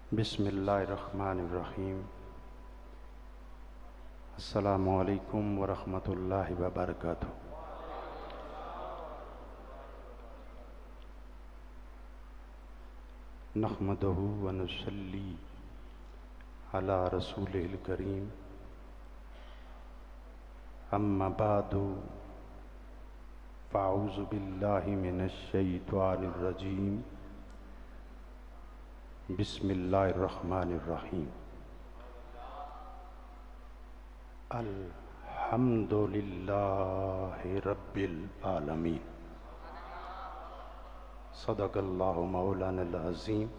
बिस्मिल्लाहिर्रहमानिर्रहीम। अस्सलामु अलैकुम वरहमतुल्लाहि वबरकातुहू। नहमदुहू व नुसल्ली अला रसूलिल करीम। अम्मा बादु फ़अऊज़ु बिल्लाहि मिनश शैतानिर रजीम। बिस्मिल्लाहिर्रहमानिर्रहीम। अल्हम्दुलिल्लाहि रब्बिल आलमीन। सदक़ल्लाहु मौलानल अज़ीम।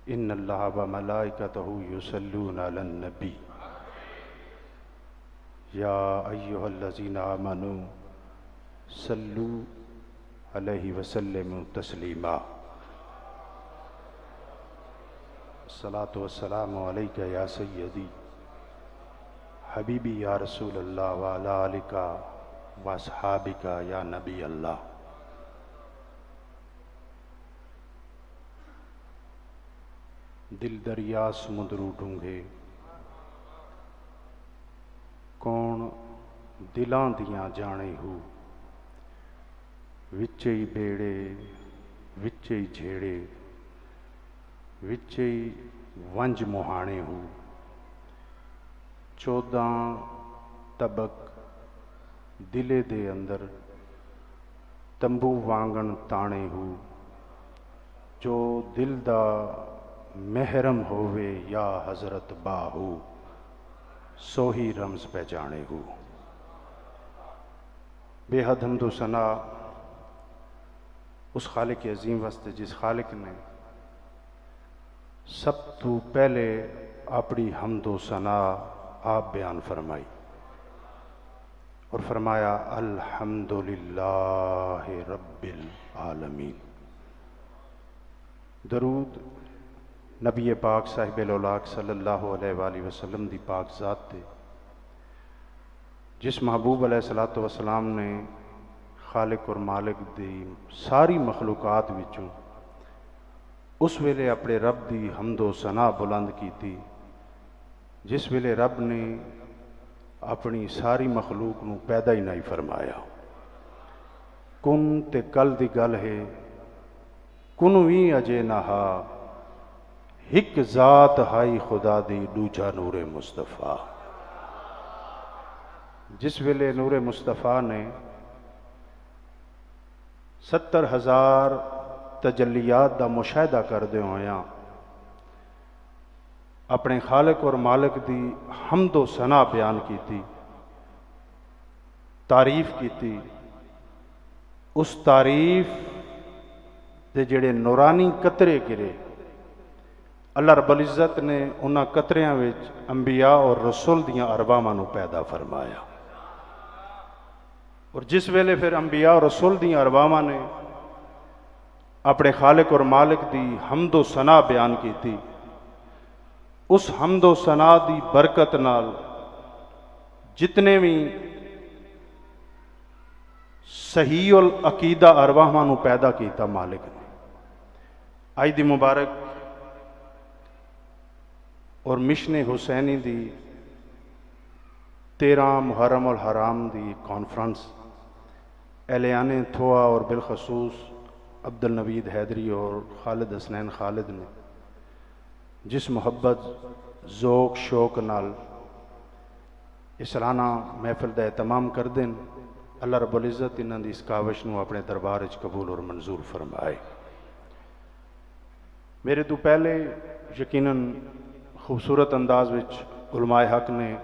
इन्नल्लाह व मलाइकतहु युसल्लूना अलन नबी या अय्युहल्लज़ीना आमनू सल्लू अलैहि वसल्लिमू तस्लीमा। अस्सलातु वस्सलामु अलैका या सय्यदी हबीबी या रसूल अल्लाह व अला आलिका व अस्हाबिका या नबी अल्लाह। दिल दरिया समुद्र डूंघे कौन दिलां दियां जाने हू। विचे ही बेड़े विचे ही झेड़े विचे ही वंज मुहाने हू। 14 तबक दिले दे अंदर तंबू वांगण ताने हू। जो दिल दा महरम होवे या हजरत बाहू सोही रमज पहचाने हू। बेहद हम्दो सना उस खालिक अजीम वास्ते जिस खालिक ने सब तो पहले अपनी हमदो सना आप बयान फरमाई और फरमाया अल्हम्दुलिल्लाहि रब्बिल आलमीन। दरूद नबी पाक साहिब औलाक सल्लल्लाहु अलैहि वसल्लम दी पाक ज़ात ते जिस महबूब अलैहिस्सलातु वस्सलाम ने खालिक और मालिक दी सारी मखलूकात विचों उस वेले अपने रब दी हमदो सना बुलंद की थी जिस वेले रब ने अपनी सारी मखलूक नूं पैदा ही नहीं फरमाया। कुन ते कल दी गल है कुन भी अजे नहा हिक जात हाई खुदा दी दूजा नूरे मुस्तफ़ा। जिस वेले नूरे मुस्तफ़ा ने 70,000 तजल्लियात दा मुशाहदा करदे होया अपने खालिक और मालिक दी हमदो सना बयान की थी, तारीफ की थी। उस तारीफ दे जेड़े नूरानी कतरे गिरे अल्लाह रब्बुल इज़्ज़त ने उन्हां कतरियां विच अंबिया और रसूल दियां अरबामां नूं पैदा फरमाया। और जिस वेले फिर अंबिया और रसूल दियां अरबामां ने अपने खालिक और मालिक दी हमदो सना बयान की थी, उस हमदो सना दी बरकत नाल जितने भी सहीउल अकीदा अरवाहां नूं पैदा किया मालिक ने। अज दी मुबारक और मिशन हुसैनी दी 13 मुहर्रम उल हराम दी कॉन्फ्रेंस एलियाने थोआ और बिलखसूस अब्दुल नवीद हैदरी और खालिद हसनैन खालिद ने जिस मुहब्बत ज़ोक शौक नाल इस राना महफिल का एहतमाम कर दें, अल्लाह रब्बुल इज़्ज़त इन्हां दी इस काविश नूं अपने दरबार च कबूल और मंजूर फरमाए। मेरे तो पहले यकीनन खूबसूरत अंदाज विच उलमाए हक ने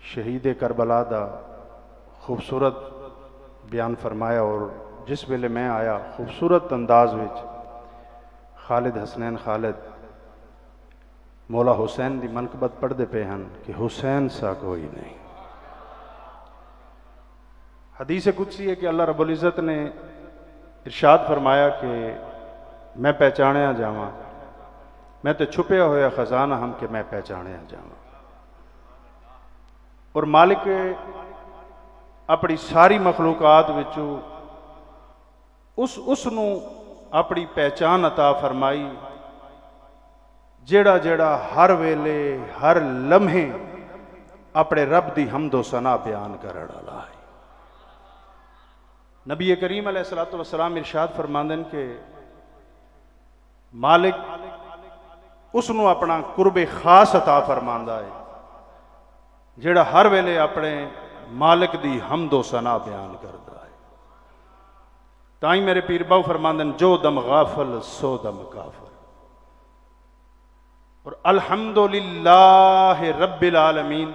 शहीद करबला दा खूबसूरत बयान फरमाया और जिस वेले मैं आया खूबसूरत अंदाज विच खालिद हसनैन खालिद मौला हुसैन की मनकबत पढ़ते पे हैं कि हुसैन सा कोई नहीं। हदीस कुदसी है कि अल्लाह रब्बुल इज़्ज़त ने इरशाद फरमाया कि मैं पहचानिया जावां, मैं तो छुपया होया खजाना हम कि मैं पहचानिया जावां। और मालिक अपनी सारी मखलूकात विचों उसनू अपनी पहचान अता फरमाई, जेड़ा जेड़ा हर वेले हर लम्हे अपने रब दी हमदो सना बयान करने वाला है। नबी करीम अलैहिस्सलातु वस्सलाम इरशाद फरमांदे ने कि मालिक उसनू अपना कुर्बे खास अता फरमांदा है जेड़ा हर वेले अपने मालिक दी हमदो सना बयान करता है। ताई मेरे पीर बाऊ फरमांदे ने जो दम गाफल सो दम काफल। और अल्हम्दुलिल्लाह रब्बिल आलमीन,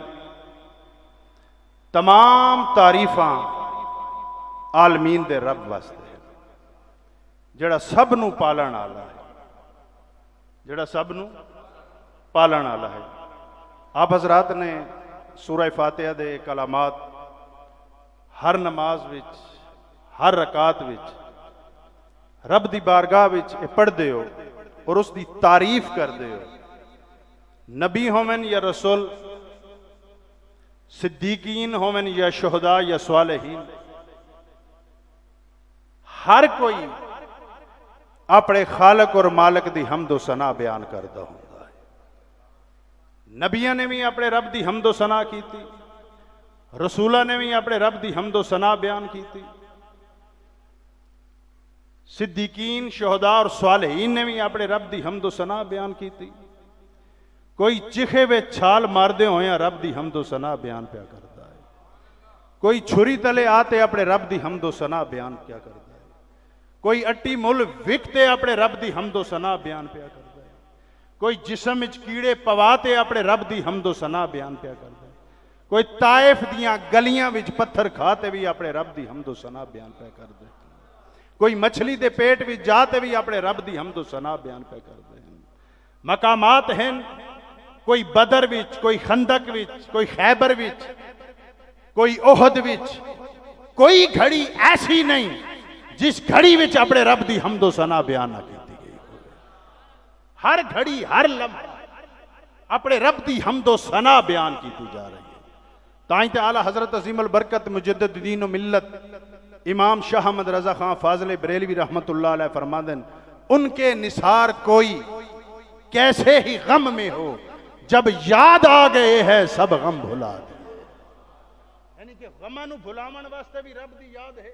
तमाम तारीफां आलमीन दे रब वास्ते है जेड़ा सब नू पालन वाला है, जेड़ा सब नू पालन वाला है। आप हजरात ने सूरह फातिहा दे कलामात हर नमाज विच हर रकात विच रब दी बारगाह विच पढ़दे हो और उसकी तारीफ करदे हो। नबी होवन या रसूल, सिद्दीकीन होवन या शुहदा या स्वालिहीन, हर कोई अपने खालक और मालिक दी हमदो सना बयान करता होंदा है। नबियां ने भी अपने रब दी हमदो सना की, रसूला ने भी अपने रब दी हमदो सना बयान की, सिद्दीकीन शुहदा और स्वालिहीन ने भी अपने रब दी हमदो सना बयान की। कोई चिखे वे छाल मारदे होया रब दी हमदो सना बयान पिया करता है, कोई छुरी तले आते अपने रब दी हमदो सना बयान क्या करता है, कोई अट्टी मुल विकते अपने रब दी हमदो सना बयान पिया करता है, कोई जिस्म विच कीड़े पवाते अपने रब दी हमदो सना बयान पिया करता है, कोई ताइफ दियां गलियां विच पत्थर खाते भी अपने रब दी हमदो सना बयान पिया करता है, कोई मछली दे पेट विच जाते भी अपने रब दी हमदो सना बयान पिया करते हैं। मकामात हैं, कोई बदर विच, कोई खंदक विच, कोई खैबर विच, कोई ओहद विच, कोई घड़ी ऐसी नहीं जिस घड़ी विच अपने रब दी हमदो सना बयान ना की गई। हर घड़ी हर लम्हा अपने रब दी हमदो सना बयान की जा रही है। ताई ते आला हजरत अजीमुल बरकत मुजद्दिद दीन व मिल्लत इमाम शाह अहमद रजा खां फाजले बरेलवी रहमतुल्लाह अलैह फरमाते हैं, उनके निसार कोई कैसे ही गम में हो, जब याद आ गए हैं सब गम भुला दिए। यानी कि गमां नू भुलावन वास्ते भी रब दी याद है,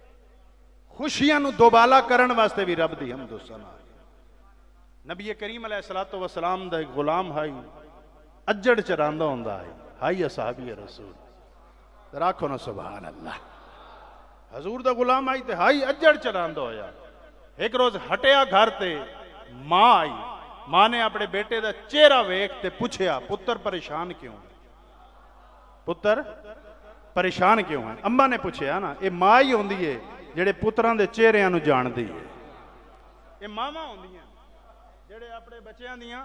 खुशियां नू दोबाला करन वास्ते भी रब दी हमदो सना है। नबी करीम अलैहिस्सलातु वस्सलाम दा एक गुलाम हाई अज्जड़ चरांदा हुंदा है, हाई असहाबी रसूल राखो ना सुभान अल्लाह। हजूर दा गुलाम आई ते हाई अज्जड़ चरांदा होया। एक रोज हटिया घर ते मां आई, मां ने अपने बेटे का चेहरा वेख ते पूछया, पुत्र परेशान क्यों, पुत्र परेशान क्यों है। अम्मा ने पूछया ना, ये मां ही होंदी है जेड़े पुत्रां दे चेहरियां नू जानदी है। ये मावां होंदियां जेड़े अपने बच्चों दियां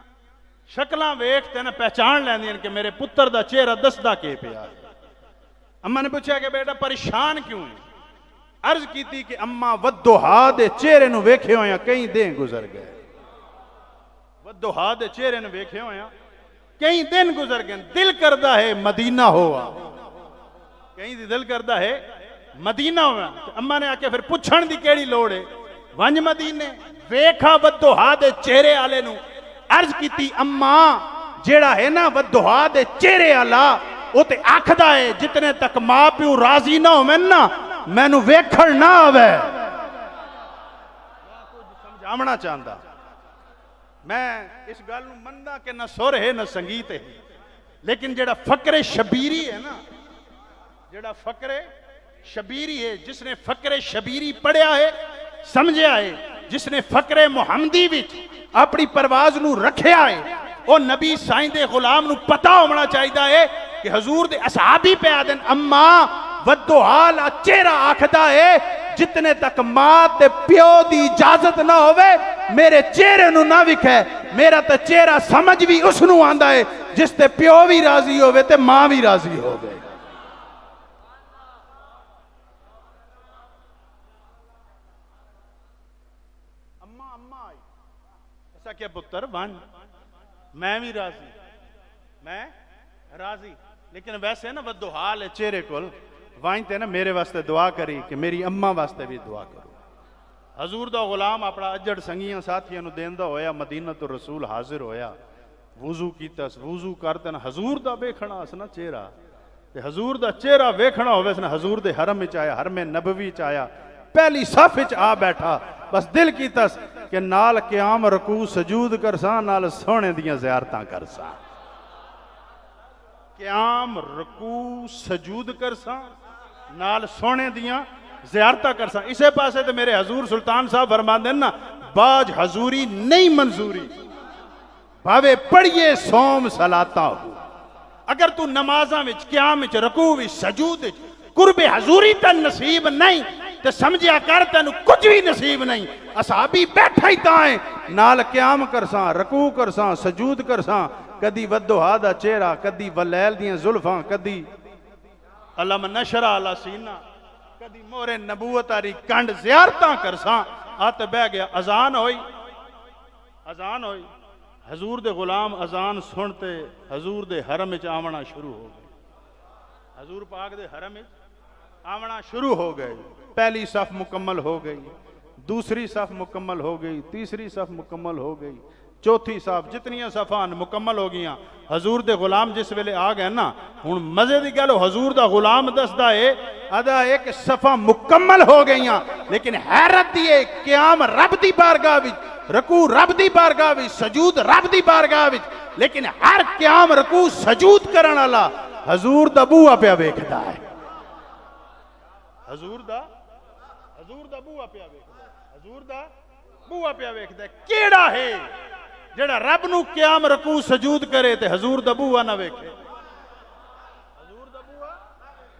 शक्लां वेख ते ना पहचान लैंदियां कि मेरे पुत्र दा चेहरा दसदा के पिया। अम्मा ने पूछया कि बेटा परेशान क्यों है। अर्ज की कि अम्मा वद्दुहा दे चेहरे नू वेखे होया कई दिन गुजर गए, वद्दुहा दे चेहरे नू वेखे होया कई दिन गुजर गए, दिल करदा है मदीना होआ, कहीं दिल करदा है मदीना होआ। अम्मा ने आके फिर पुछण दी केड़ी लोड़ है, वंज मदीने वेखा वद्दुहा दे चेहरे आले नू। अर्ज की अम्मा जेड़ा है ना वद्दुहा दे चेहरे आला वो ते आखदा है जितने तक मां प्यो राजी ना होवे ना मैनू वेखण ना आवे। समझावना चाहता मैं इस गल नू मनदा कि ना सुर है ना संगीत है, लेकिन जेड़ा फकरे शबीरी है ना, जेड़ा फकरे शबीरी है, जिसने फकरे शबीरी पढ़िया है समझिया है, जिसने फकरे मुहम्मदी विच अपनी परवाज नू रखिया है, वो नबी साईं दे गुलाम नू पता होना चाहिए है कि हजूर दे असहाबी पे आदन अम्मा वद्दुहाल चेहरा आखदा है जितने तक मां ते प्यो दी इजाजत ना होवे मेरे चेहरे नू ना विखे। मेरा तो चेहरा समझ भी उसनू आंदा है जिस ते प्यो भी राजी होवे ते मां भी राजी होवे। अम्मा अम्मा आई ऐसा क्या पुत्र वन, मैं भी राजी, मैं राजी, लेकिन वैसे ना वद्दुहाल है चेहरे कोल वाइनते ना मेरे वास्ते दुआ करी कि मेरी अम्मा वास्ते भी दुआ करो। हजूर दा गुलाम अपना अजड़ संगियां साथियों नूं देंदा होया मदीना तो रसूल हाजिर होया, वुजू कीता, वुजू करते न हजूर दा वेखना अस ना चेहरा, ते हजूर दा चेहरा वेखना होवे सन हजूर दे हरम विच आया, हरमे नबवी च आया, पहली सफ विच आ बैठा, बस दिल कीता कि नाल क़याम रकू सजूद करसां, नाल सोहणे दियां ज़ियारतां करसां। क़याम रकू सजूद करसां, नाल सोहणे दियां ज़ियारतां करसां। इसे पासे तो मेरे हजूर सुल्तान साहब फरमांदे ना, बाज हजूरी नहीं मंजूरी, भावे पढ़िए सोम सलाता हो। अगर तू नमाजा विच, क़याम विच, रकू विच, सजूद विच कुर्बे हजूरी तन नसीब नहीं तो समझिया कर तेन कुछ भी नसीब नहीं। असहाबी बैठा ही ताए नाल क़याम करसां, रकू करसां, सजूद करसां, कदी वद्दुहा दा चेहरा, कदी वलैल दियां जुल्फां, कदी अलम नशरा अला सीना, कदी मोरे नबूवत आरी कंड ज़ियारतां करसां। आत बह गया, अजान होई, अजान होई, हजूर दे गुलाम अजान सुनते हजूर दे हरम विच आवना शुरू हो गए, हजूर पाक दे हरम विच आवना शुरू हो गए। पहली सफ मुकम्मल हो गई, दूसरी सफ मुकम्मल हो गई, तीसरी सफ मुकम्मल हो गई, चौथी सफ, जितनियां सफान मुकम्मल हो गई। हजूर दे गुलाम जिस वेले आ गए ना, हुण मजे की गल, हजूर दा गुलाम दसदा है अदा एक सफा मुकम्मल हो गई, लेकिन हैरत दी है क़याम रब दी बारगाह विच, रकू रब दी बारगाह विच, सजूद रब दी बारगाह विच, लेकिन हर क़याम रकू सजूद करन वाला हजूर दा बूहा पिया वेखदा है। हजूर दा बूहा पिया वेखदा है, हजूर दा बूहा पिया वेखदा है। केड़ा है जेड़ा रब नू क़याम रकू सजूद करे ते हजूर दा बूहा ना वेखे, हजूर दा बूहा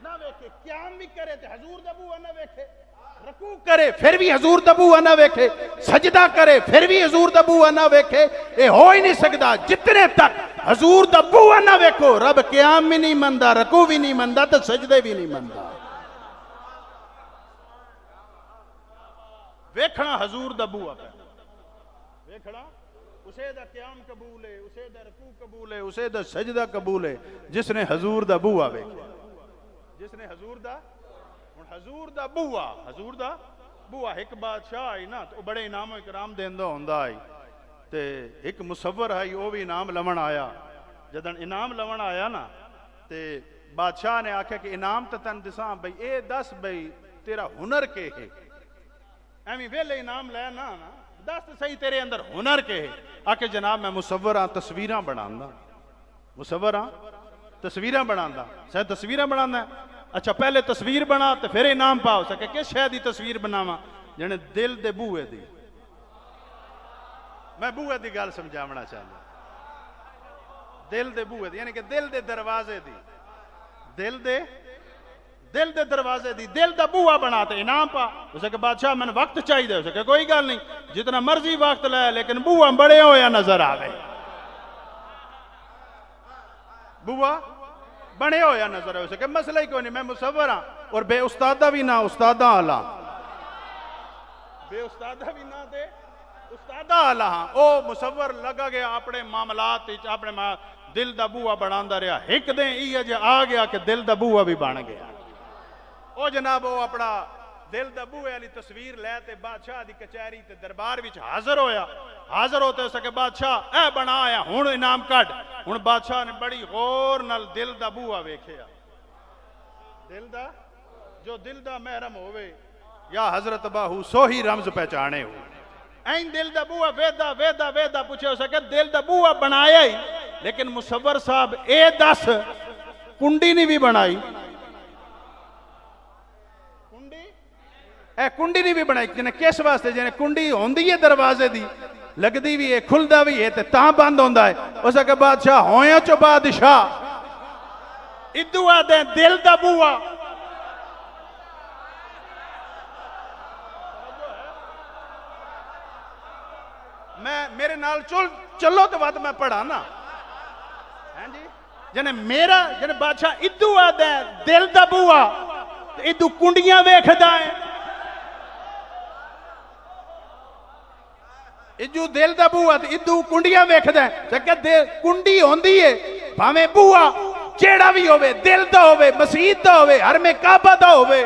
ना वेखे, क़याम भी करे ते हजूर दा बूहा ना वेखे, रकू करे फिर भी हजूर दा बूहा ना वेखे, सजदा करे फिर भी हजूर दा बूहा ना वेखे। ये हो ही नहीं सकता जितने तक हजूर दा बूहा ना वेखो, रब क़याम भी नहीं मनदा, रकू भी नहीं मनदा, तो सजदे भी नहीं मनदा। वेखना हजूर दा बूहा पे, वेखना उसे दा क़याम कबूल है, उसे दा रकू कबूल है, उसे दा सजदा कबूल है, जिसने हजूर दा बूहा वेखिया, जिसने हजूर दा, हजूर दा बूहा, हजूर दा बूहा। एक बादशाह आई ना, तो बड़े इनाम इकराम देंदा होंदा है, ते एक मुसव्वर है वो भी इनाम लवन आया। जदन इनाम लवन आया ना, ते बादशाह ने आख्या कि इनाम तो तन दिसा बई, ए दस बई तेरा हुनर के है, एवं वेले इनाम लै ना, दस तो सही तेरे अंदर हुनर के है। आके जनाब मैं मुसव्वर हाँ, तस्वीरां बनांदा, मुसव्वर हाँ, तस्वीरां बनांदा, शायद तस्वीरां बनांदा। अच्छा पहले तस्वीर बना तो फिर इनाम पा सके, किस शय की तस्वीर बनावा, जने दिल दे बूहे दी। मैं बूहे की गल समझावना चाहता, दिल दे बूहे दी, यानी कि दिल दे दरवाजे दी, दिल दे दरवाजे दी, दिल दा बूहा बना ते इनाम पा। उसे के बादशाह मैंने वक्त चाहिए, उसे के कोई गल नहीं, जितना मर्जी वक्त लै, लेकिन बूहा बड़े होया नजर आवे, बूहा बने होया नजर आवे। उसे के मसला ही कोई नहीं, मैं मुसव्वर हाँ और बे उस्तादा भी ना उस्तादा आला, बे उस्तादा भी ना दे उस्तादा आला हाँ। ओ मुसव्वर लगा गया अपने मामलात, अपने दिल दा बूहा बनांदा रहा, एक दिन इह जे आ गया कि दिल दा बूहा भी बन गया। ओ जनाब वो अपना दिल दा बूहे वाली तस्वीर लै ते बादशाह दी कचहरी ते दरबार विच हाजिर होया। हाजिर होते सके बादशाह ए बना आया, हुण इनाम कट। हुण बादशाह ने बड़ी गौर नाल दिल दा बूहा वेखिया, दिल दा जो दिल दा महरम होवे या हजरत बाहू सोही रमज पहचाने हो। ऐन दिल दा बूहा वेदा वेदा वेदा पूछे हो सके दिल दा बूहा बनाया ही, लेकिन मुसव्वर साहब ए दस कुंडी नहीं भी बनाई, कुंडी नहीं भी बनाई, जिन्हें किस वास्ते, जिन्हें कुंडी होंदी है दरवाजे दी, लगदी भी है, खुलदा भी है, तां बंद होंदा है। उस अगे बादशाह होया चो बादशाह इदू आदे दिल दा बूहा। मैं मेरे नाल चलो तो बात मैं पढ़ा ना, हैं जी, जिन्हें मेरा जिन्हें बादशाह इदू आदे दिल दा बूहा, इदू कुंडियां वेखदा है, इजू दिल दा बूहा इदू कुंडियां वेखदा है। कुंडी होंदी है भावें बूहा जेड़ा भी होवे, दिल दा होवे, मसीत दा होवे, हर में काबा दा होवे,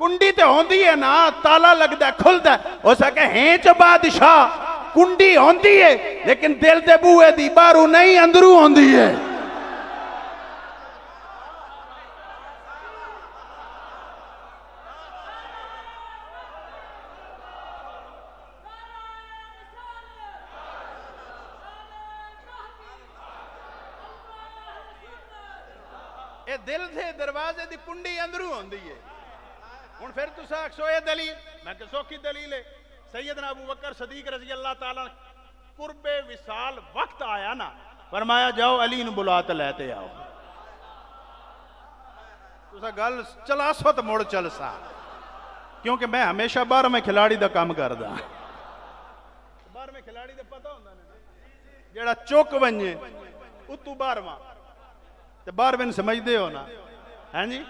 कुंडी तो होंदी है ना, ताला लगता खुलता हो सके हेच बादशाह कुंडी होंदी है, लेकिन दिल दे बूहे दी बारू नहीं अंदरू होंदी है। ये दिल से दरवाजे की कुंडी अंदरू होंदी है। हुण फिर तुस आखो ये दलील, मैं कि सौखी दलील है। सैयदना अबू बकर सदीक रज़ी अल्लाह ताला कुर्बे विसाल वक्त आया ना, फरमाया जाओ अली नूं बुला ते लैते आओ। तुसा गल चलासो तो मुड़ चलसा, क्योंकि मैं हमेशा 12वें खिलाड़ी का काम करदा। 12वें खिलाड़ी का पता होंदा ना, जेड़ा चुक वंजे उतू 12वां ते 12वें समझदे हो ना, हैं जी।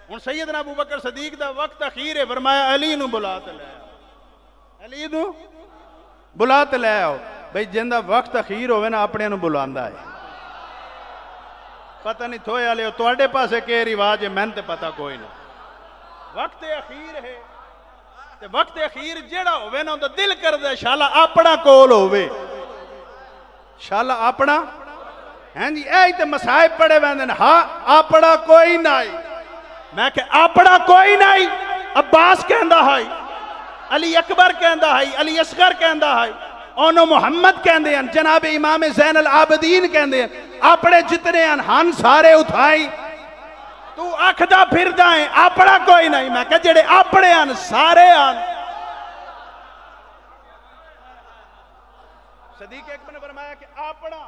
हुण सैयदना अबू बकर सदीक दा वक्त अखीर है, फरमाया अली नूं बुला ते लै आओ, अली नूं बुला ते लै आओ। भाई जिंदा वक्त अखीर होवे ना अपने नूं बुलांदा है। पता नहीं थोए वाले हो तुहाडे पासे के रिवाज है, मैंने ते पता कोई नहीं। वक्त अखीर है ते वक्त अखीर जेड़ा होवे ना उहदा दिल करदा शाला अपना कोल होवे, शाला अपना, हैं जी। ऐ ते मसाइब पड़े वैंदे ने, हाँ अपना कोई नहीं। मैं के अपना कोई नहीं, अब्बास कहंदा है, अली अकबर कहंदा है, अली असगर कहंदा है, ओनो मुहम्मद कहंदे हैं, जनाब इमाम ज़ैनुल आबिदीन कहंदे हैं। अपने जितने हन सारे उठाई, तू आखदा फिरदा है अपना कोई नहीं। मैं कहा जेड़े अपने हन सारे हन। सदीक अकबर ने फरमाया कि अपना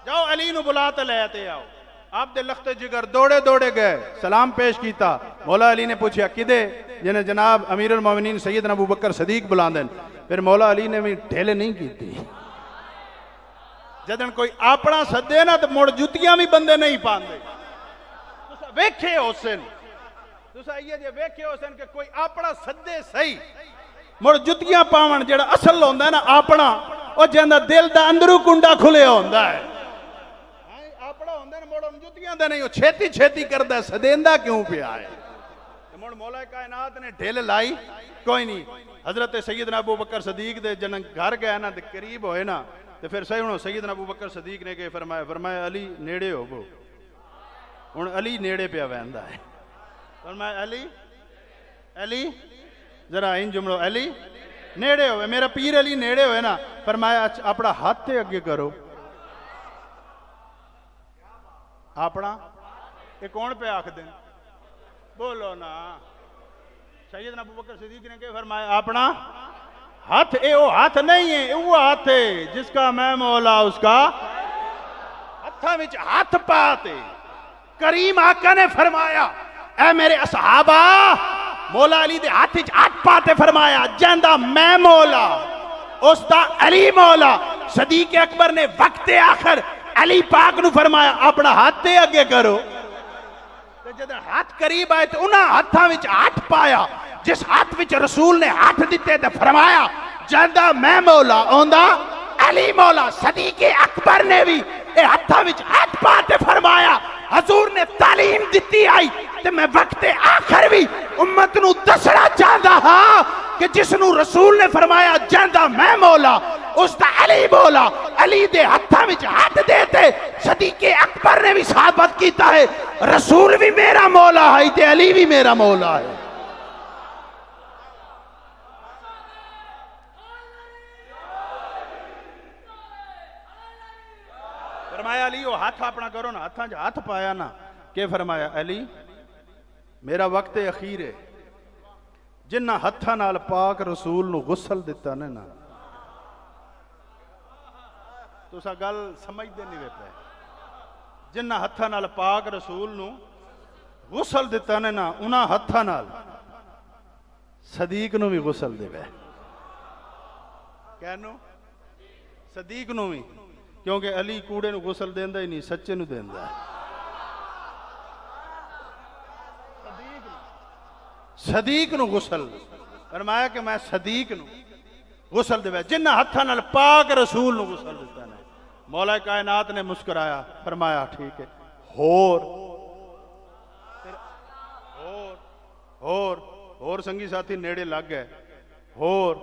जाओ अली नूं बुला ते लैते आओ। आप दे लखते जिगर दौड़े दौड़े गए, सलाम पेश किया। मौला अली ने पूछा किदे, जिन्हें जनाब अमीरुल मोमिनीन सैयदना अबू बकर सदीक बुलांदे। फिर मौला अली ने भी ढिल नहीं की। जदन कोई अपना सदे ना तो मुड़ जुतियां भी बंदे नहीं पाते। वेखे हुसैन, वेखे हुसैन के कोई अपना सदे सही, मुड़ जुतियां पावन जेड़ा असल होंदा है ना अपना, और जिंदा दिल दा अंदरू कुंडा खुले होंदा है। अपना होंदा ना मुड़ जुतियां दा नहीं, छेती छेती करदा, सदेंदा क्यों पिया है। मुड़ मौला कायनात ने ढिल लाई कोई नहीं। हजरत सैयदना अबू बकर सदीक दे जन घर गया ना ते करीब होए ना, तो फिर सही हूँ सैयदना अबू बकर सदीक ने फरमाया, फरमाया अली नेड़े हो गो। हुण अली नेड़े पिया वहंदा है। फरमाया अली अली जरा इन जुमलो, अली नेड़े हो, मेरा पीर अली नेड़े होए ना। फरमाया अपना हाथ ते अगे करो। अपना ये कौन पे आख दे, बोलो ना। सैयदना अबू बकर सिद्दीक ने क्या फरमाया, अपना हाथ, ए वो हाथ नहीं है, वो हाथ है जिसका मैं मौला उसका हथा विच हाथ पाते। करीम आका ने फरमाया, ए मेरे असहाबा, मौला अली दे हाथ विच हाथ पाते फरमाया, जंदा मैं मौला उसदा अली मौला। सदीक अकबर ने वक्त आखिर अली पाक नु फरमाया, अपना हाथ ते अगे करो। जब हाथ करीब आए तो उन्हें हाथों में हाथ पाया, जिस हाथ में रसूल ने हाथ दिते तो फरमाया, जंदा मैं मौला ओंदा अली मौला। सदीक अकबर ने भी हाथों में हाथ पाते फरमाया, हजूर ने तालीम दी आई तो मैं वक्त आखिर भी उम्मत नू दसना चाहता हाँ कि जिसनू रसूल ने फरमाया जंदा मैं मौला उसका अली मौला, अली दे हाथों में हाथ देते। सदीक अकबर ने भी साबित किया है, रसूल भी मेरा मौला है ते अली भी मेरा मौला है। फरमाया अली वो हाथ अपना करो ना, हाथों च हाथ पाया ना, के फरमाया अली मेरा वक्त अखीर है, जिन्ना हत्थां नाल पाक रसूल नू गुसल दिता ने ना, तुसा गल समझते नहीं पे, जिन्ना हत्थां नाल पाक रसूल नू गुसल दिता ने ना, उन्हां हत्थां नाल सदीक नू भी गुसल देवे। कहनो सदीक नू भी, क्योंकि अली कूड़े नू गुसल देंदा ही नहीं, सच्चे नू देंदा है। सदीक नू गुसल फरमाया कि मैं सदीक नू गुसल देवे, जिन्ना हत्थां नाल पाक रसूल नू गुसल दिता ने। मौला कायनात ने मुस्कुराया, फरमाया ठीक है, होर होर संगी साथी नेड़े लग गए, होर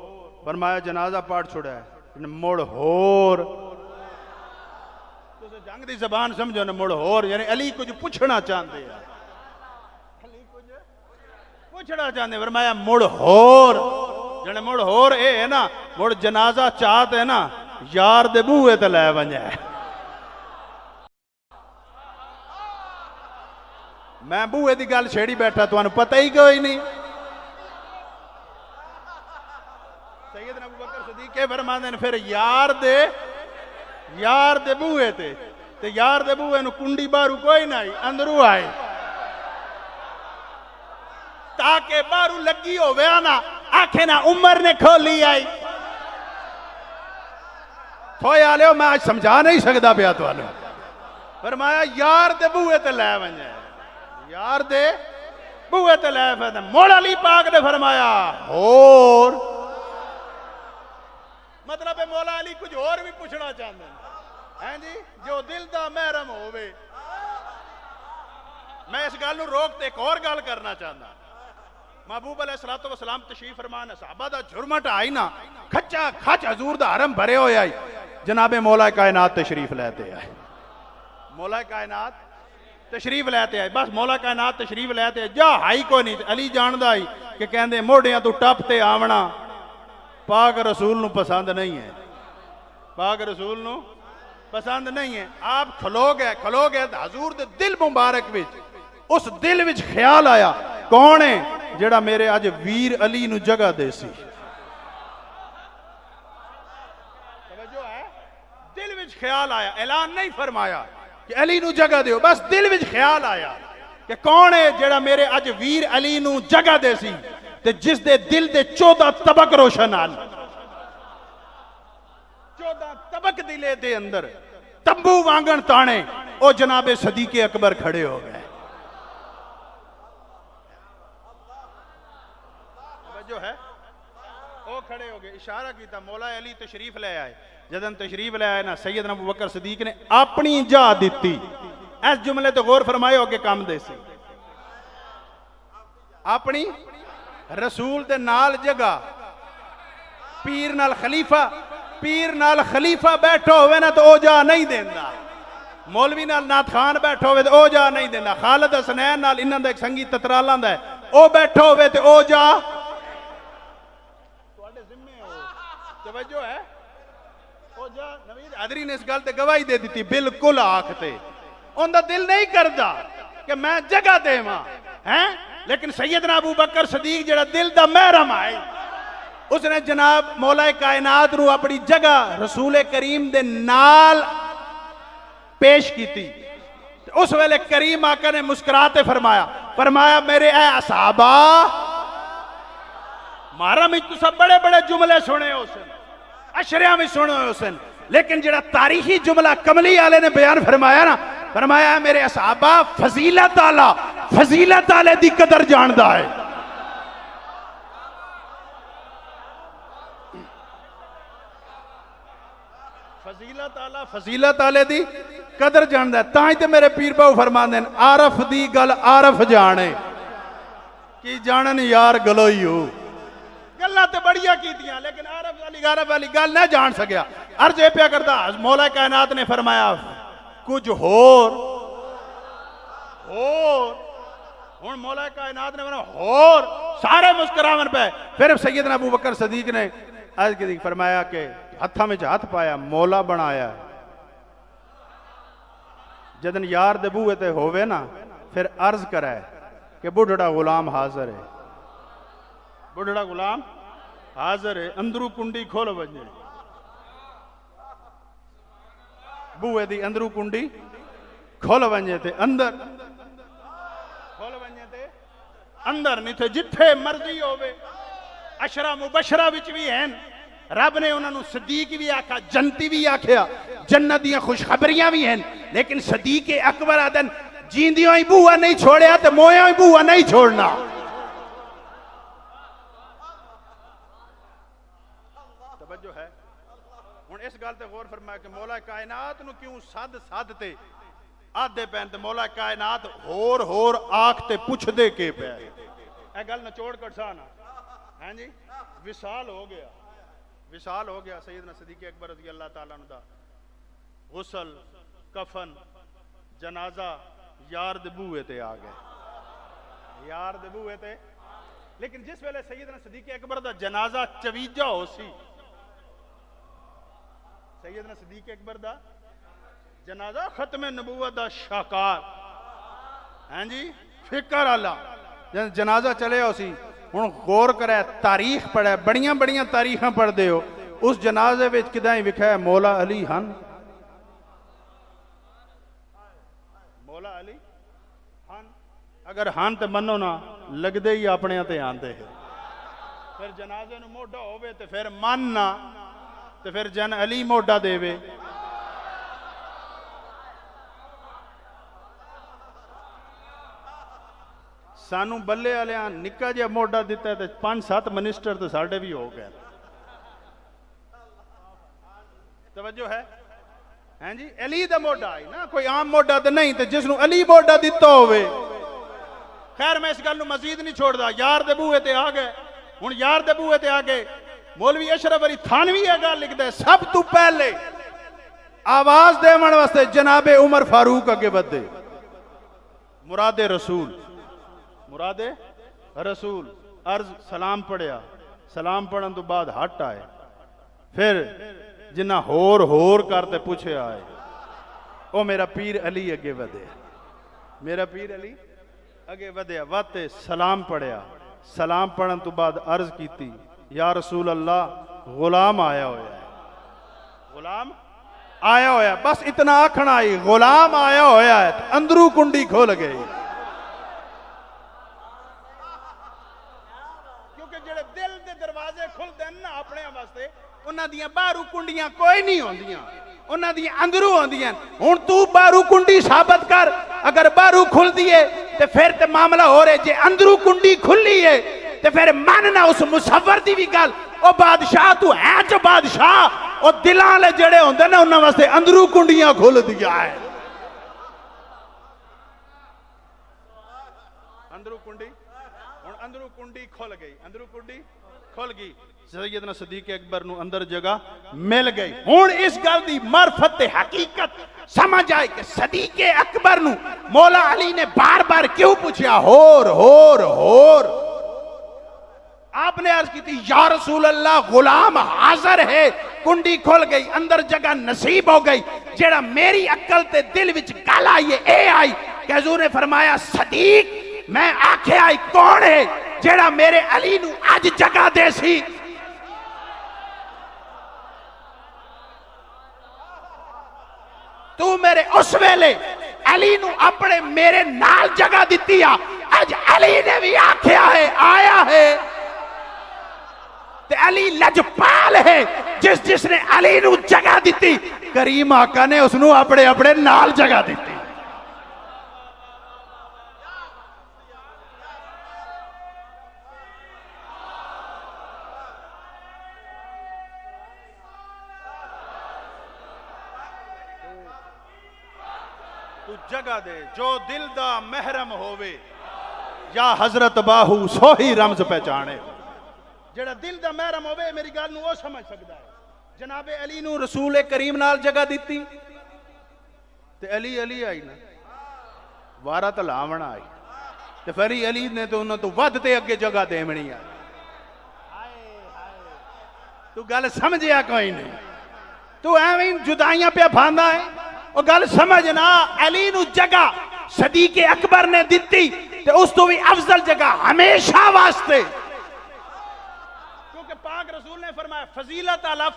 फरमाया जनाजा पाठ छुड़ा है, मुड़ होर तुस जंग दी जबान समझो ना, मुड़ होर यानी अली कुछ पूछना चाहते हैं, अली कुछ पूछना चाहते, फरमाया मुड़ होर, जने मुड़ होर ए है ना, मुड़ जनाजा चाहत है ना यार दे बूहे ते लै वंजे। मैं बूहे की गल छेड़ी बैठा, तुहानू पता ही कोई नहीं। सैयदना अबू बकर सदीक के फरमांदे ने फिर यार दे बूहे ते यार दे बूहे नू कुंडी बारू कोई ना आई, अंदरू आए ताकि बारू लगी होवे ना आखे ना उमर ने खोली आई। थोए आलियो मैं आज समझा नहीं सकता पिया तुहानू। फरमाया यार दे बूहे ते लै वंजे, यार दे बूहे ते लै वंजे। मुड़ अली पाक ने फरमाया होर, मतलब मौला अली कुछ और भी पूछना चाहते हैं जी, जो दिल दा महरम होवे। मैं इस गल नू रोक ते एक और गल करना चाहता। महबूब अलैहिस्सलातु वस्सलाम तशरीफ फरमान, सहाबा दा झुरमट आई ना, खच्चा खच हजूर दा हरम भरे होए आई, जनाबे मौला कायनात तशरीफ लेते आए, मौला कायनात तशरीफ लेते आए। बस मौला कायनात तशरीफ लेते आए, जा हाई को नहीं अली जानदा आई कि कहंदे मोढ़ियां तू टप ते आवना पाक रसूल नू पसंद नहीं है, पाक रसूल नू पसंद नहीं है। आप खलो गए हजूर दे दिल मुबारक विच, उस दिल विच ख्याल आया कौन है जेड़ा मेरे अज वीर अली नू जगह दे सी। तवज्जो है, दिल विच ख्याल आया, ऐलान नहीं फरमाया कि अली नू जगह दो, बस दिल विच ख्याल आया कि कौन है जेड़ा मेरे अज वीर अली नू जगह दे सी, ते जिस दे दिल दे 14 तबक रोशन आन, 14 तबक दिले दे अंदर तंबू वांगण ताने, ओ जनाबे सदीके अकबर खड़े हो गए। जो है वो खड़े हो गए, इशारा किया, मौला अली तशरीफ ले आए। जदन तशरीफ ले आए ना, सैयदना अबू बकर सदीक ने अपनी जा दी। इस जुमले तो गौर फरमाए होगे काम दे सी, अपनी रसूल दे नाल जगह, पीर नाल खलीफा, पीर नाल खलीफा बैठो होवे ना तो ओ जा नहीं देंदा, मौलवी नाल नाथ खान बैठो होवे तो ओ जा नहीं देंदा, खालिद हसनैन नाल इन्हां दा एक संगी ततरालां दा है ओ बैठो होवे तो ओ जा तुहाडे जिम्मे हो। तवज्जो है, ओ जा नवीद हैदरी ने इस गल ते गवाही दे दी, बिल्कुल आखते उनका दिल नहीं करता कि मैं जगह देवां हैं, लेकिन सैयदना अबू बकर सदीक जेड़ा दिल दा महरम आए, उसने जनाब मौला कायनात नू अपनी जगह रसूल करीम दे नाल पेश की। उस वेले करीम आका ने मुस्कुराते फरमाया मेरे ए असहाबा, मारा में तुसा बड़े बड़े जुमले सुने हो सन, अशरिया में सुने हो सन, लेकिन जेड़ा तारीखी जुमला कमली आले ने बयान फरमाया ना, फरमाया मेरे असहाबा फजीलत आले दी कदर जानदा है। फजीलत आले दी कदर जानदा है। तां ही ते मेरे पीर बाबू फरमांदे ने, आरफ दी गल आरफ जाने की जानन यार गलोई हो। गल्लां ते बड़ियां कीतियां, लेकिन आरफ वाली गल ना जान सकिया। अर्ज ये पिया करदा, मौला कायनात ने फरमाया कुछ होर हुण मौला कायनात ने होर, सारे मुस्कुरावन पे। फिर सैयदना अबू बकर सदीक ने अर्ज की फरमाया कि हथा में हाथ पाया, मौला बनाया। जदन यार दे बूहे ते होवे ना, फिर अर्ज करे कि बुढ़ड़ा गुलाम हाजिर है, बुढ़ड़ा गुलाम हाजिर है, अंदरू कुंडी खोल वजे, बूहे दी अंदरू कुंडी खोल वजे ते अंदर खोल वजे ते अंदर, नहीं थे जिथे मर्जी होवे। अशरा मुबशरा विच भी हैं, रब ने उन्होंने सदीक भी आखा, जन्नती भी आख्या, जन्नत दियां खुशखबरियां भी हैं, लेकिन सदीक अकबर आदन जींदियों ही बूहा नहीं छोड़िया तो मोया ही बूहा नहीं छोड़ना। तवज्जो है, हुण इस गल ते गौर फरमाया कि मौला कायनात नू क्यों सद ते आधे पैन ते मौला कायनात होर आख ते पुछदे के पे। ਇਹ ਗੱਲ ਨਿਚੋੜ ਕਟਸਾ ਨਾ हैं जी विशाल हो गया सैयदना सिद्दीक़ अकबर रज़ी अल्लाह ताला अन्हु दा गुसल कफन जनाजा यार दे बूहे ते आ गए यार दे बूहे ते लेकिन जिस वेले सैयदना सिद्दीक़ अकबर दा जनाजा चवीजा हो सी सैयदना सिद्दीक़ अकबर दा जनाजा खत्म नबूवत दा शाहकार हैं जी फिकर आला जनाजा चले हो सी हुण गौर करे तारीख पढ़े बड़ियां बड़ियां तारीखां पढ़ते हो उस जनाजे विच किदां ही लिखा है मौला अली हन मौला अली हन अगर हन तो मनो ना लगदे ही अपने ते आंदे है फिर जनाजे नूं मोढा होवे ते फिर मन ना ते फिर जन अली मोढा देवे सानू बल्ले वाले निक्का जिहा मोढा दिता तो 5-7 मिनिस्टर तो साढ़े भी हो गए तवज्जो है हैं जी अली दा मोढा आई ना कोई आम मोढा तो नहीं तो जिसनू अली मोढा दिता होवे खैर मैं इस गल नू मजीद नहीं छोड़दा यार दे बूहे ते आ गए हुण यार दे बूहे ते आ गए मौलवी अशरफ अली थानवी यह गल लिखदा है सब तू पहले आवाज देवन वास्ते जनाबे उमर फारूक अगे वधे मुरादे रसूल अर्ज सलाम पढ़िया सलाम पढ़न तो बाद हट आए फिर जिन्ना होर करते पूछे आए ओ मेरा पीर अली अगे वधे मेरा पीर अली अगे वधे वाते सलाम पढ़िया सलाम पढ़न तो बाद अर्ज की या रसूल अल्लाह गुलाम आया होया है गुलाम आया होया बस इतना आखना ही गुलाम आया होया है अंदरू कुंडी खोल गई दरवाजे खुलते ना अपने वास्ते उन्हां दियां बाहरू कुंडियां कोई नहीं होंदियां उन्हां दियां अंदरू होंदियां हुण तू बाहरू कुंडी साबित कर अगर बाहरू खुलदी है ते फिर ते मामला हो रहे जे अंदरू कुंडी खुली है ते फिर मानना उस मुसव्वर दी भी गल ओ बादशाह तू है जो बादशाह ओ दिलां वाले जेड़े होंदे ने उन्हां वास्ते अंदरू कुंडियां खुलदियां है अंदरू कुंडी खुल गई अंदरू कुंडी खुल गई सैयदना सिद्दीक़ अकबर नू अंदर जगह मिल गई हुण इस गल दी मार्फत ते हकीकत समझ आए कि सिद्दीक़ अकबर नू मौला अली ने बार बार क्यों पूछा होर आपने अर्ज की थी या रसूल अल्लाह गुलाम हाजिर है कुंडी खुल गई अंदर जगह नसीब हो गई जेड़ा मेरी अक्ल ते दिल विच गल आई है ए आई कि हुजूर ने फरमाया सिद्दीक़ मैं आखे आई कौन है जेड़ा मेरे अली नू अज जगह दे सी तू मेरे उस वेले अली नू अपने मेरे नाल जगह दी अज अली ने भी आख्या है आया है ते अली लजपाल है जिसने अली नू जगह दी करीम आका ने उसनू अपने अपने नाल जगह दी जगह दे जो दिल दा महरम होवे या हजरत बाहू सोही रमज पहचाने जेड़ा दिल दा महरम होवे मेरी गल नू ओ समझ सकदा है जनाबे अली नू रसूल करीम नाल जगह दी ते अली आई ना वारा तो लावण आई ते फिर अली ने तो उन्हां तो वध ते अगे जगह देवनी है तू गल समझिया कोई नहीं तू एवें जुदाइयां पे फांदा है वो गल समझना अली नू जगह सिद्दीक़ अकबर ने दी ते उस तो भी अफजल जगह हमेशा वास्ते क्योंकि पाक रसूल ने फरमाया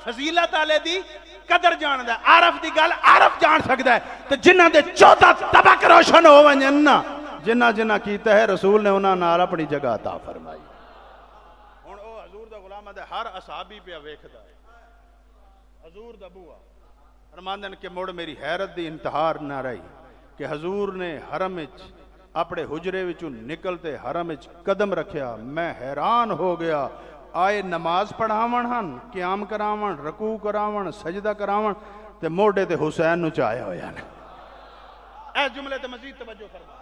फजीलत आले दी कदर जानदा आरफ दी गल आरफ जान सकदा है तो जिन्हां दे 14 तबक रोशन हो वंजन ना जिन्ना कीता है रसूल ने उन्हां नाल अपनी जगह अता फरमाई हुण ओ हजूर दा गुलाम दे हर असहाबी पे वेखदा है हजूर दा बुआ फरमांदन के मुड़ मेरी हैरत दी इंतहार ना रही कि हजूर ने हरम विच अपने हुजरे विचों निकलते हरम विच कदम रखिया मैं हैरान हो गया आए नमाज पढ़ावन हन क्याम करावन रकू करावन सजदा करावन ते मोढे ते हुसैन नू चाया होया ने ए जुमले ते मजीद तवज्जो फरमा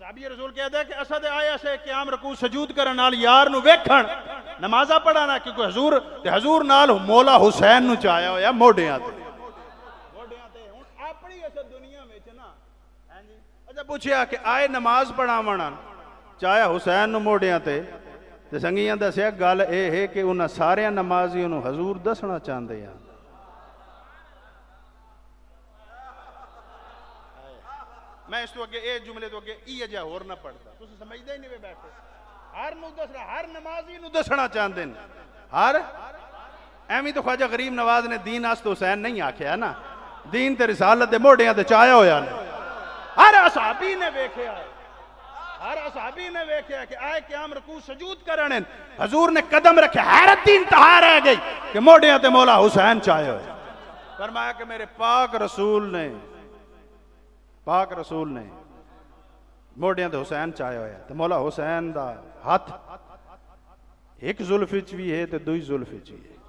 साहबी रसूल कहते हैं कि असद आया से क्याम रकू सजूद करन नाल यार नु वेखण नमाजा पढ़ाना क्योंकि हजूर ते हजूर नाल मौला हुसैन नु चाया होया मोढियां ते हुण अपनी इस दुनिया विच ना हां जी अच्छा पूछया कि आए नमाज पढ़ावण चाया हुसैन नु मोढियां ते संगियां दस्सिया गल ये है कि उन्हां सारे नमाजियों नु हजूर दसना चाहते हैं मैं इस तो अगे ये जुमले तो अगे ये जिहा होर ना पढ़ता तुम समझते ही नहीं वे बैठे हर नू दसना हर नमाजी नू दसना चाहते हैं हर एवं तो ख्वाजा गरीब नवाज ने दीन आस्त हुसैन नहीं आख्या ना दीन ते रिसालत दे मोढियां ते चाया होया ने हर असहाबी ने वेख्या हर असहाबी ने वेख्या कि आए क्याम रकू सजूद करन हजूर ने कदम रखे हैरत दी इंतहा रह गई कि मोढियां ते मौला हुसैन चाया होया फरमाया कि मेरे पाक रसूल ने मोढियां ते हुसैन चाया होया ते मौला हुसैन दा हाथ एक जुल्फ विच भी है ते दुई जुल्फ विच भी है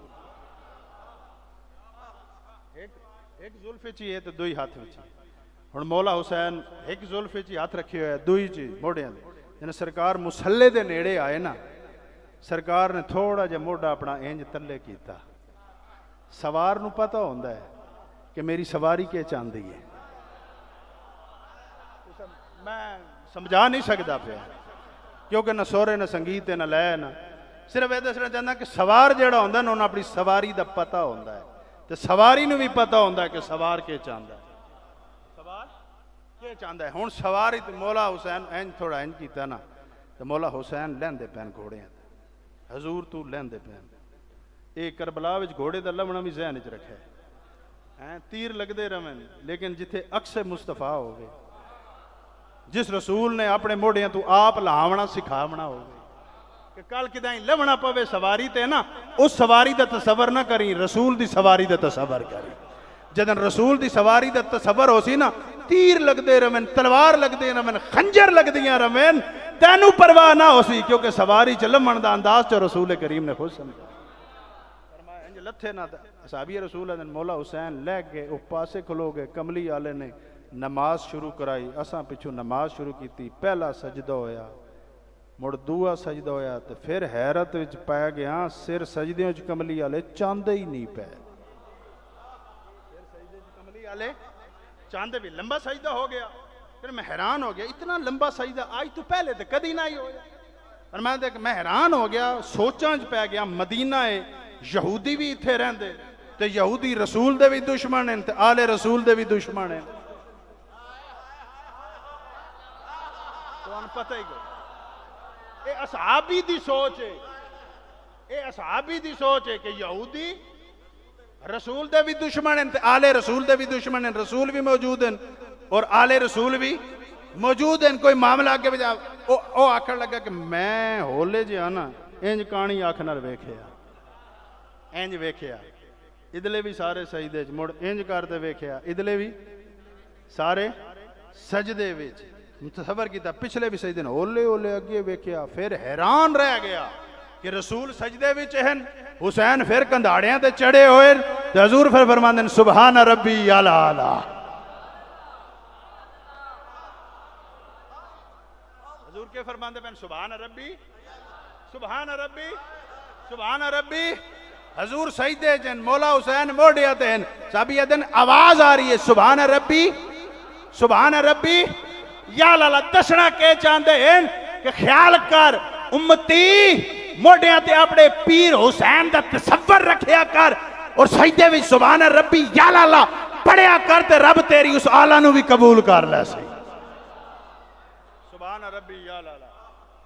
एक जुल्फ विच है ते दुई हाथ विच हुण मौला हुसैन एक जुल्फ विच हाथ रखे होया दुई च मोढियां दे जने सरकार मुसल्ले दे नेड़े आए ना सरकार ने थोड़ा जिहा मोढा अपना इंज तल्ले कीता सवार नूं पता हुंदा है कि मेरी सवारी के चाहती है मैं समझा नहीं सकता पाया क्योंकि न सोरे न संगीत न लय न सिर्फ यह दसना चाहता कि सवार जो होंगे ना उन्हें अपनी सवारी का पता होता है तो सवारी भी पता होता है कि सवार के चाहता है सवार के चाहता है हुण सवारी तो मौला हुसैन इंज थोड़ा इंज किया ना तो मौला हुसैन लेंदे पैन घोड़े हजूर तू लेंदे पैन ये करबला विच घोड़े का लवना भी जहन च रखा है तीर लगते रवन लेकिन जिथे अक्स मुस्तफा होवे जिस रसूल ने अपने मोढियां तू आप लहावना सिखावना हो कि कल कि लवना पवे सवारी ते ना उस सवारी का तसवर ना करी रसूल की सवारी का तसवर करी जदन रसूल की सवारी का तसवर हो सी ना तीर लगते रवन तलवार लगते रवन खंजर लगदियां रवन तेनू परवाह ना हो सी क्योंकि सवारी च लमन का अंदाज चो रसूल करीम ने खुद समझा इंज लथे ना साहबी रसूल मौला हुसैन लै गए उस पासे खलो गए कमली वाले ने नमाज शुरू कराई असा पिछू नमाज शुरू की पहला सजदा होया मुड़ दूआ सजदा होया तो फिर हैरत विच पै गया सिर सजदे कमली वाले चांदे ही नहीं पै कमली वाले चांदे भी लंबा सजदा हो गया फिर मैं हैरान हो गया इतना लंबा सजदा आज तो पहले तो कदी ना ही होया और मैं हैरान हो गया सोचां च पै गया मदीना है यहूदी भी इत्थे रहिंदे ते यहूदी रसूल दे भी दुश्मन हैं ते आले रसूल दे भी दुश्मन हैं पता ही कोई ये असहाबी दी सोच है ये असहाबी दी सोच है कि यहूदी रसूल दे भी दुश्मन हैं आले रसूल दे भी दुश्मन हैं रसूल भी मौजूद हैं और आले रसूल भी मौजूद हैं कोई मामला अगे बजा ओ आखन लगा कि मैं होले जिहा ना इंज कानी अख नाल वेखिया इंज वेखिया इदले भी सारे सजदे मुड़ इंज करते वेखिया इदले भी सारे सजदे विच तसवर किया पिछले भी सजदे ओले ओले अगे वेख्या फिर हैरान रह गया कि रसूल सजदे विच हैं हुसैन फिर कंधाड़ियां ते चढ़े हुए हजूर फिर फरमांदे सुभान रब्बी आला आला हजूर के फरमांदे पेन सुभान रब्बी सुभान रब्बी सुभान रब्बी हजूर सजदे जन मौला हुसैन मोढियां ते साहबी अदन आवाज आ रही है सुभान रब्बी या लाला दसना के चाहते हैं कि ख्याल कर उम्मती मोढियां ते अपने पीर हुसैन दा तसव्वुर रखिया कर और सजदे विच सुभान रब्बी या लाला पढ़िया कर ते रब तेरी उस आला नू भी कबूल कर लै सही सुभान रब्बी या लाला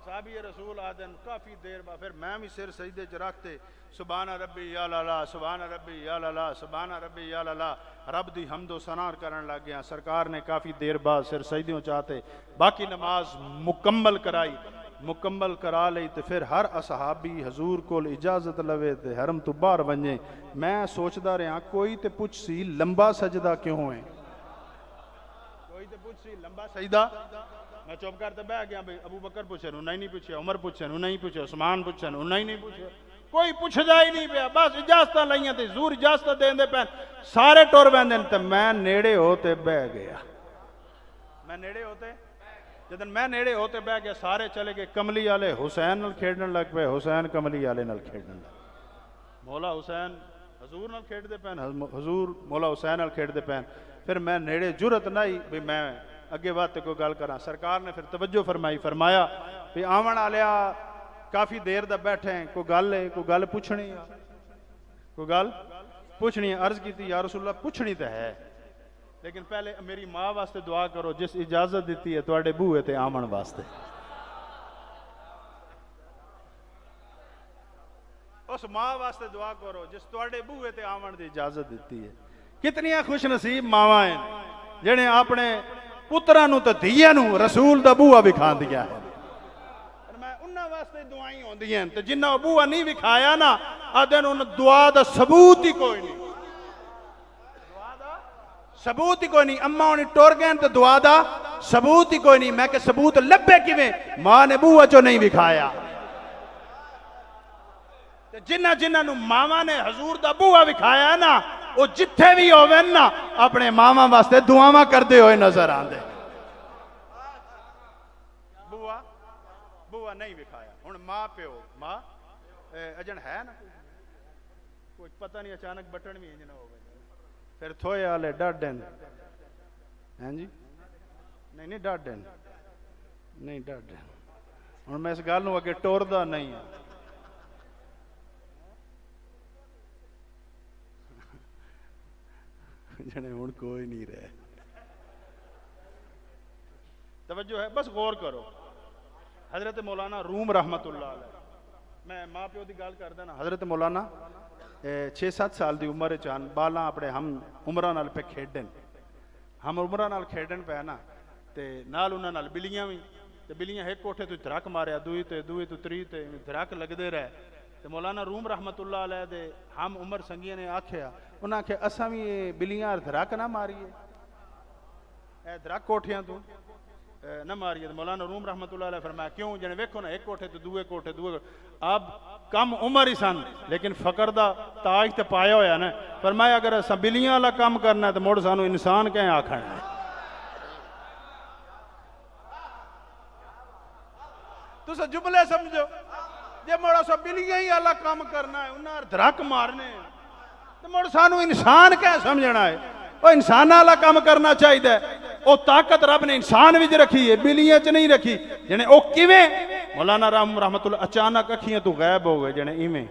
साहबी रसूल आदन काफी देर बाद फिर मैं भी सिर सजदे च रखते सुभान रब्बी या लाला सुभान रब्बी या लाला सुभान रब्बी या लाला रब दी हमदो सना करन लग गया सरकार ने काफी देर बाद सिर सजदों चाहते बाकी नमाज मुकम्मल कराई मुकम्मल करा ली तो फिर हर असहाबी हजूर को इजाजत लवे तो हरम तो बाहर वजे मैं सोचता रहा कोई तो पुछ सी लंबा सजदा क्यों है कोई तो पुछ सी लंबा सजदा मैं चुप करते बह गया भाई अबू बकर पूछे उन्हें नहीं पूछे उमर पूछे उन्हें पूछे उस्मान पूछे उन्हें नहीं पूछे कोई पुछदा ही नहीं पाया बस इजाजत लाइया तो जरूर इजाजत देंदे पैन सारे टुर पैंदे तो मैं नेड़े होते बह गया मैं नेड़े होते जदन मैं नेड़े होते बह गया सारे चले गए कमली वाले हुसैन नाल खेडन लग पे हुसैन कमली वाले नाल खेडन लग मौला हुसैन हजूर नाल खेडते पैन हजूर मौला हुसैन नाल खेडते पैन फिर मैं नेड़े जुरत नहीं भी मैं अगे बात कोई गल करा सरकार ने फिर तवज्जो फरमाया भी आवन आलिया काफ़ी देर दा बैठे कोई गल है कोई गल पुछनी है कोई गल पुछनी है अर्ज की या रसूलल्लाह पुछनी तो है लेकिन पहले मेरी माँ वास्ते दुआ करो जिस इजाजत दी है तुहाडे बूहे ते आमन वास्ते उस माँ वास्ते दुआ करो जिस तुहाडे बूहे ते आमन की इजाजत दी है कितनियां खुश नसीब मावां हैं जिन्हें अपने पुत्रां नूं ते धीआं नूं रसूल दा बूहा विखांदियां है मैं उन्हां वास्ते दुआई होंदियां ते जिन्ना बूहा नहीं विखाया ना आदन उन दुआ दा सबूत ही कोई नहीं सबूत ही कोई नहीं अम्मा होनी टुर गए तो दुआ दा सबूत ही कोई नहीं मैं कि सबूत लभे किवें मां ने बूहा चो नहीं विखाया जिन्ना जिन्ना मावा ने हजूर दा बूहा विखाया ना वो जिथे भी होवे ना अपने मावा वास्ते दुआवां करते हुए नजर आते बूहा बूहा नहीं विखाया हुण मां प्यो मां अजन है ना कोई पता नहीं अचानक बटन भी इंज ना हो फिर थोए वाले डाडन हैं जी नहीं नहीं डाडन नहीं डाडन हुण मैं इस गल नूं अगे टोरदा नहीं है जने हुण कोई नहीं रहे तवज्जो है बस गौर करो हजरत मौलाना रूम रहमतुल्लाह अलैह मैं माँ प्यो की गल करदा ना हजरत मौलाना 6-7 साल की उम्र चान बाला अपने हम उमरा नाल पे खेडन हम उमरा नाल खेडन पे ना ते नाल उन्हां नाल बिल्लियां भी ते बिल्लियां एक कोठे तो धरक मारिया दूई तो त्री ते धरक लगते रहे ते मौलाना रूम रहमतुल्लाह अलैह दे हम उमर संगिया ने आख्या उन्हें आख्या असा भी ये बिल्लियां धरक ना मारिए ए धरक कोठियां तू न मारिए मौलाना रूम रहमतुल्लाह अलैह फरमाया क्यों जने वेखो ना एक कोठे तो दूए कोठे अब कम उम्र ही सन लेकिन फकर दा ताज तो पाया होया ना फरमाया अगर अस बिल्लियां वाला काम करना है तो मुड़ सानू इंसान कैं आखना है तुस जुमले समझो जे मुड़ अस बिल्लियां ही वाला काम करना है उन्हें धरक मारने तो मुड़ सानू इंसान कैं समझना है वो इंसान वाला काम करना चाहिए वो ताकत रब ने इंसान विच रखी है बिल्लियां च नहीं रखी जने ओ किवें मौलाना राम रहमतुल्लाह अचानक अखियां तो गायब हो गए जने इवें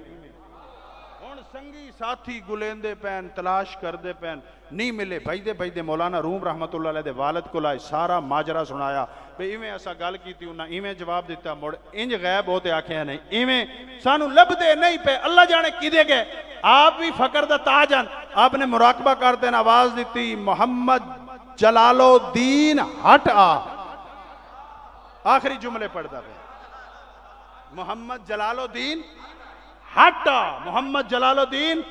हुण संगी साथी गुलेंदे पैन तलाश करदे पैन नहीं मिले भजदे मौलाना रूम रहमतुल्लाह अलैह दे वालिद को आए सारा माजरा सुनाया भाई इवें असा गल कीती उन्हें इवें जवाब दिता मुड़ इंज गायब होते आख्या नहीं इवें सानू लभदे नहीं पे अल्लाह जाने किदे गए आप भी फकर दा ताज हन आपने मुराकबा करते न आवाज दी मोहम्मद जलालुद्दीन हट आ आखिरी जुमले पढ़ता पे मोहम्मद जलालुद्दीन हट आ मोहम्मद जलालुद्दीन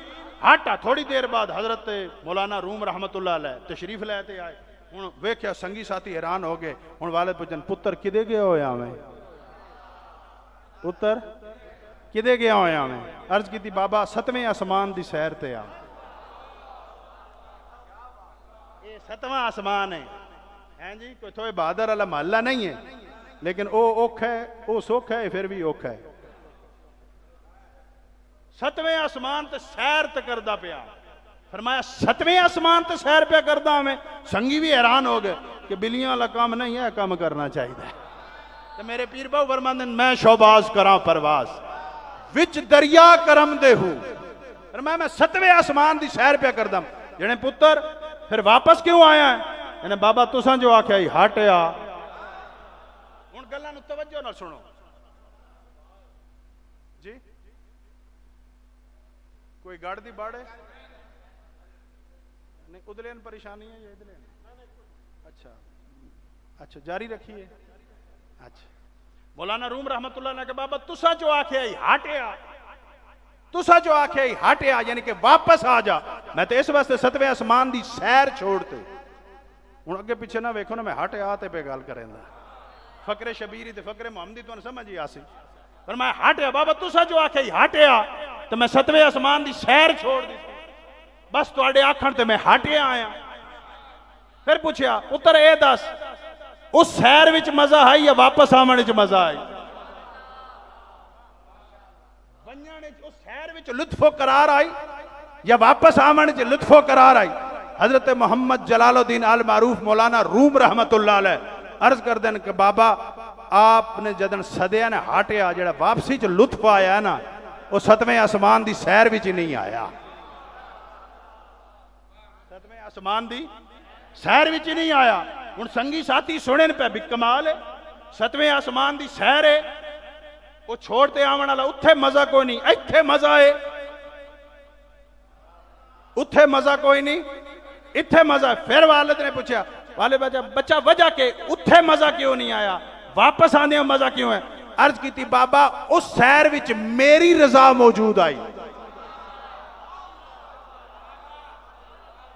हट आ थोड़ी देर बाद हजरत मौलाना रूम रहमतुल्लाह अलैह तशरीफ लेते आए हुण वेख्या संगी साथी हैरान हो गए हुण वाले पुछन पुत्र किदे गया होया मैं पुत्र किदे गया होया मैं अर्ज की बाबा 7वें आसमान की सैर ते आ 7वां आसमान है जी कोई थोड़े बहादुर वाला महल्ला नहीं है लेकिन वो औखा है वो सुख है फिर भी औखा है 7वें आसमान ते सैर ते करदा पिया फरमाया 7वें आसमान ते सैर पे करदा मैं संगी भी हैरान हो गए कि बिल्लियां वाला काम नहीं है काम करना चाहिए तो मेरे पीर बाबू फरमांदे मैं शोबाज करा परवाज विच दरिया करम दे हूं फरमाया मैं 7वें आसमान की सैर पे करदा जने पुत्र फिर वापस क्यों आया है बाबा तुसा जो आख्या ही हट आ हुण गल्लां नूं तवज्जो नाल सुनो जी कोई गढ़ दी बाड़े नहीं उदले परेशानी है या इधले अच्छा अच्छा जारी रखिए अच्छा मौलाना रूम रहमतुल्लाह ने कहा बाबा तुसा जो आख्या ही हट आ तुसा जो आख्या ही हट आ यानी कि वापस आ जा मैं तो इस वास्ते 7वें आसमान की सैर छोड़ते हुण अगे पिछे ना वेखो ना मैं हट आ ते पे गल करेंदा फकरे शबीरी ते फकरे मोहम्मदी तुहानूं समझ ही आसी पर मैं हट आ बाबा तुसा जो आख्या ही हट आ तो मैं 7वें आसमान की सैर छोड़ दी बस तुहाडे आखण ते मैं हट आया फिर पूछया पुत्र ए दस उस सैर विच मजा आई या वापस आवन विच मजा आई? उस सैर विच लुत्फो करार आई या वापस आवन विच लुत्फो करार आई? हजरत मोहम्मद जलालुद्दीन अल मारूफ मौलाना रूम रहमतुल्लाह अलैह अर्ज कर देन कि बाबा आपने जदन सदिया ने हटिया जड़ा वापसी च लुत्फ आया ना वो 7वें आसमान की सैर विच नहीं आया। 7वें आसमान की सैर विच नहीं आया। हुण संगी साथी सुने पे भी कमाल है, 7वें आसमान की सैर है वो छोड़ते आवन वाला उत्थे मजा कोई नहीं, इत्थे मजा है, उत्थे मजा कोई नहीं, इत्थे मजा। फिर वालिद ने पूछा वाले बच्चा वजह के उत्थे मजा क्यों नहीं आया, वापस आने में मजा क्यों है? अर्ज की बाबा उस सैर विच मेरी रजा मौजूद आई।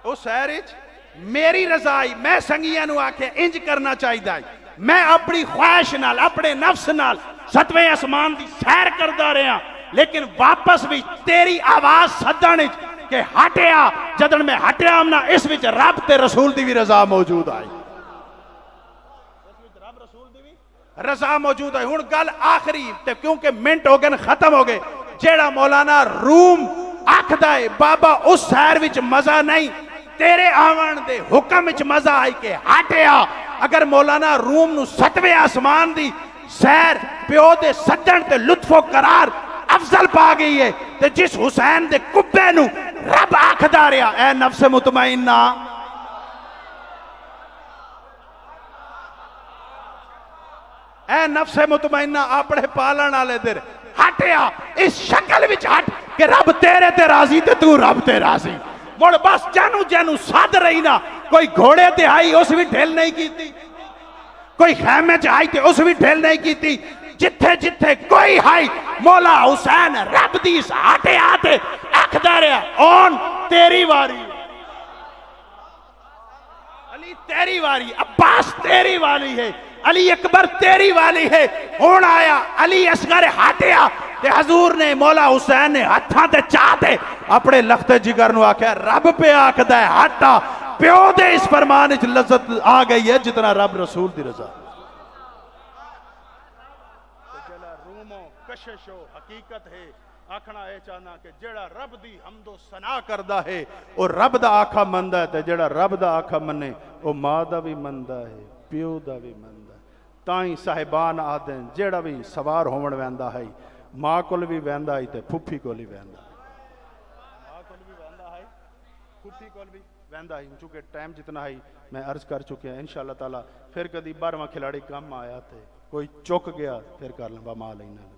उस सैर विच मेरी रजा आई। मैं संगियां नूं आखे इंज करना चाहिए, मैं अपनी ख्वाहिश नाल अपने नफ्स नाल 7वें आसमान की सैर करता रहा, लेकिन वापस भी तेरी आवाज सदन के हटिया जदन मैं हटिया ना इस विच रब ते रसूल दी भी रजा मौजूद आई। रब रसूल दी भी रजा मौजूद आई। हुण गल आखिरी ते क्योंकि मिनट हो गए खत्म हो गए, जेड़ा मौलाना रूम आखदा है बाबा उस सैर विच मजा नहीं, तेरे आवन दे हुक्म विच मजा आई के हटिया। अगर मौलाना रूम नूं 7वें आसमान दी सैर प्यो दे सज्जन ते लुत्फो करार अफजल पा गई है, ते जिस हुसैन दे कुब्बे नूं रब आखदा रहा ऐ नफ्स मुतमइन्ना, ऐ नफ्स मुतमइन्ना अपने पालन वाले दे हटिया इस शक्ल विच हट के रब तेरे ते राजी ते तू रब ते राजी। मुड़ बस जानू जानू सद रही ना, कोई घोड़े ते आई उस भी ढिल नहीं की, कोई खैमे च आई ते उस भी ढिल नहीं की, जिथे जिथे कोई हाई मौला हुसैन रब दी हटे आते आखदा रहा ओन तेरी वारी, अली तेरी वारी, अब्बास तेरी वाली है, अली अकबर तेरी वाली है। हुण आया अली असगर हटिया ते हजूर ने मौला हुसैन ने हथा ते चाहते अपने लखते जिगर नूं आख्या रब पे आखदा है हटा, प्यो दे इस फरमान च लज्जत आ गई है जितना रब रसूल दी रजा। कशिशो हकीकत है आखना यह चाहना कि जेड़ा रब दी हमदो सना करदा है वो रब दा आखा मनदा है, ते जेड़ा रब दा आखा मने वो मां दा भी मनदा है, प्यो दा भी मनदा है। ताई साहिबान आदे जेड़ा भी सवार होवन वैंदा है मां कोल भी वैंदा है ते फुफी कोल भी वैंदा है, मां कोल भी वैंदा है, फुफी कोल भी वैंदा है। चूंकि टाइम जितना है मैं अर्ज कर चुके हैं, इंशाअल्लाह ताला फिर कभी 12वां खिलाड़ी कम आया थे कोई चुक गया फिर कर लंबा मां लेना।